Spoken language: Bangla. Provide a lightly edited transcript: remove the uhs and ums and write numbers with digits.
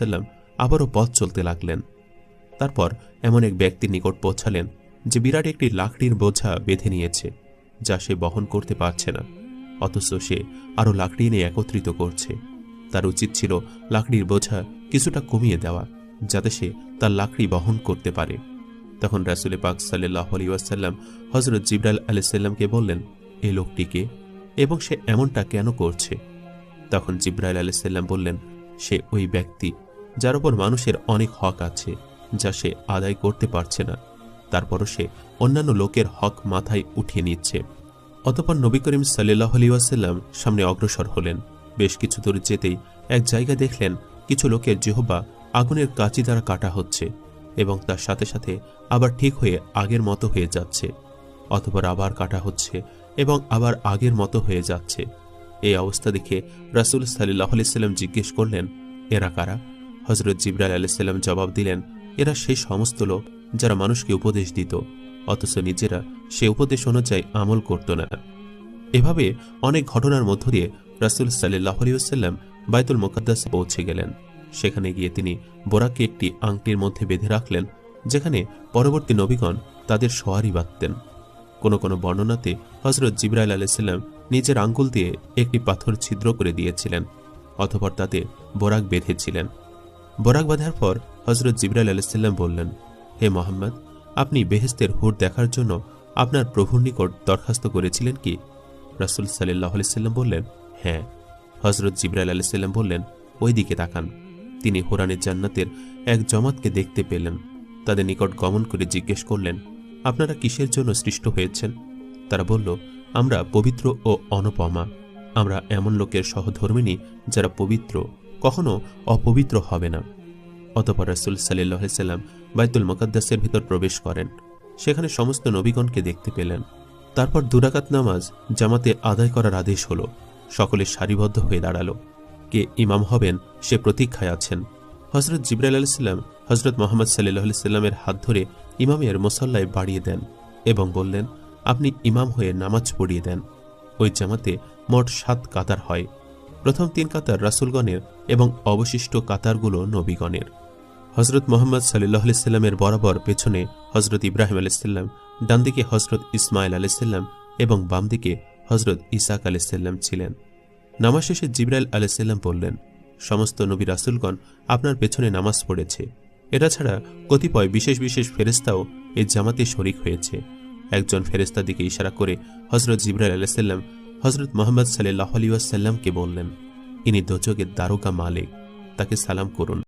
সাল্লাম আবারও পথ চলতে লাগলেন। তারপর এমন এক ব্যক্তির নিকট পৌঁছালেন যে বিরাট একটি লাকড়ির বোঝা বেঁধে নিয়েছে, যা সে বহন করতে পারছে না, অথচ সে আরও লাকড়ি নিয়ে একত্রিত করছে। তার উচিত ছিল লাকড়ির বোঝা কিছুটা কমিয়ে দেওয়া, যাতে সে তার লাকড়ি বহন করতে পারে। তখন রাসূল পাক সাল্লাল্লাহু আলাইহি ওয়াসাল্লাম হযরত জিবরাইল আলাইহিস সালামকে বললেন, এই লোকটিকে এবং সে এমনটা কেন করছে? তখন জিবরাইল আলাইহিস সালাম বললেন, সে ওই ব্যক্তি যার উপর মানুষের অনেক হক আছে, যা সে আদায় করতে পারছে না, তারপরও সে অন্যান্য লোকের হক মাথায় উঠিয়ে নিচ্ছে। অতঃপর নবী করিম সাল্লাল্লাহু আলাইহি ওয়াসাল্লাম সামনে অগ্রসর হলেন। বেশ কিছু দূর যেতেই এক জায়গায় দেখলেন কিছু লোকের জিহ্বা আগুনের কাঁচি দ্বারা কাটা হচ্ছে এবং তার সাথে সাথে আবার ঠিক হয়ে আগের মতো হয়ে যাচ্ছে। অতঃপর আবার কাটা হচ্ছে এবং আবার আগের মতো হয়ে যাচ্ছে। এই অবস্থা দেখে রাসূল সাল্লাল্লাহু আলাইহি ওয়াসাল্লাম জিজ্ঞেস করলেন, এরা কারা? হযরত জিবরাইল আলাইহিস সালাম জবাব দিলেন, এরা সেই সমস্ত লোক যারা মানুষকে উপদেশ দিত, অথচ নিজেরা সে উপদেশ অনুযায়ী আমল করত না। এভাবে অনেক ঘটনার মধ্য দিয়ে রাসূল সাল্লাল্লাহু আলাইহি ওয়াসাল্লাম বাইতুল মুকাদ্দাসে পৌঁছে গেলেন। সেখানে গিয়ে তিনি বোরাককে একটি আংটির মধ্যে বেঁধে রাখলেন, যেখানে পরবর্তী নবীগণ তাদের সওয়ারি বাঁধতেন। কোনো কোনো বর্ণনাতে হযরত জিবরাইল আলাইহিস সালাম নিজের আঙ্গুল দিয়ে একটি পাথর ছিদ্র করে দিয়েছিলেন, অতঃপর তাতে বোরাক বেঁধেছিলেন। বোরাক বাঁধার পর হযরত জিবরাইল আলাইহিস সালাম বললেন, হে মুহাম্মদ, আপনি বেহেশতের হুর দেখার জন্য আপনার প্রভুর নিকট দরখাস্ত করেছিলেন কি? রাসূল সাল্লাল্লাহু আলাইহি ওয়াসাল্লাম বললেন, হ্যাঁ। হযরত জিবরাইল আলাইহিস সালাম বললেন, ওই দিকে তাকান। তিনি হুরানের জান্নাতের এক জমাতকে দেখতে পেলেন। তাদের নিকট গমন করে জিজ্ঞেস করলেন, আপনারা কিসের জন্য সৃষ্ট হয়েছেন? তারা বলল, আমরা পবিত্র ও অনুপমা। আমরা এমন লোকের সহধর্মিণী যারা পবিত্র, কখনো অপবিত্র হবে না। অতঃপর রাসূল সাল্লাল্লাহু আলাইহি ওয়াসাল্লাম বাইতুল মুকাদ্দাসের ভিতর প্রবেশ করেন। সেখানে সমস্ত নবীগণকে দেখতে পেলেন। তারপর 2 রাকাত নামাজ জামাতে আদায় করার আদেশ হলো। সকলে সারিবদ্ধ হয়ে দাঁড়ালো। কে ইমাম হবেন সে প্রতীক্ষায় আছেন। হযরত জিবরাইল আলাইহিস সালাম হযরত মুহাম্মদ সাল্লাল্লাহু আলাইহি ওয়াসাল্লামের হাত ধরে ইমামের মুসল্লায় বাড়িয়ে দেন এবং বললেন, আপনি ইমাম হয়ে নামাজ পড়িয়ে দেন। ওই জামাতে মোট 7 কাতার হয়। প্রথম 3 কাতার রাসূলগণের এবং অবশিষ্ট কাতারগুলো নবীগণের। হযরত মুহাম্মদ সাল্লাল্লাহু আলাইহি ওয়াসাল্লামের বরাবর পেছনে হযরত ইব্রাহিম আলাইহিস সালাম, ডান দিকে হযরত ইসমাঈল আলাইহিস সালাম এবং বাম দিকে হযরত ইসহাক আলাইহিস সালাম ছিলেন। নামাজ শেষে জিবরাইল আলাইহিস সালাম বললেন, সমস্ত নবী রাসূলগণ আপনার পেছনে নামাজ পড়েছে। এটা ছাড়া কতিপয় বিশেষ বিশেষ ফেরেশতাও এই জামাতে শরীক হয়েছে। একজন ফেরেশতার দিকে ইশারা করে হযরত জিবরাইল আলাইহিস সালাম হযরত মুহাম্মদ সাল্লাল্লাহু আলাইহি ওয়াসাল্লামকে বললেন, ইনি দোজখের দারোগা মালিক, তাকে সালাম করুন।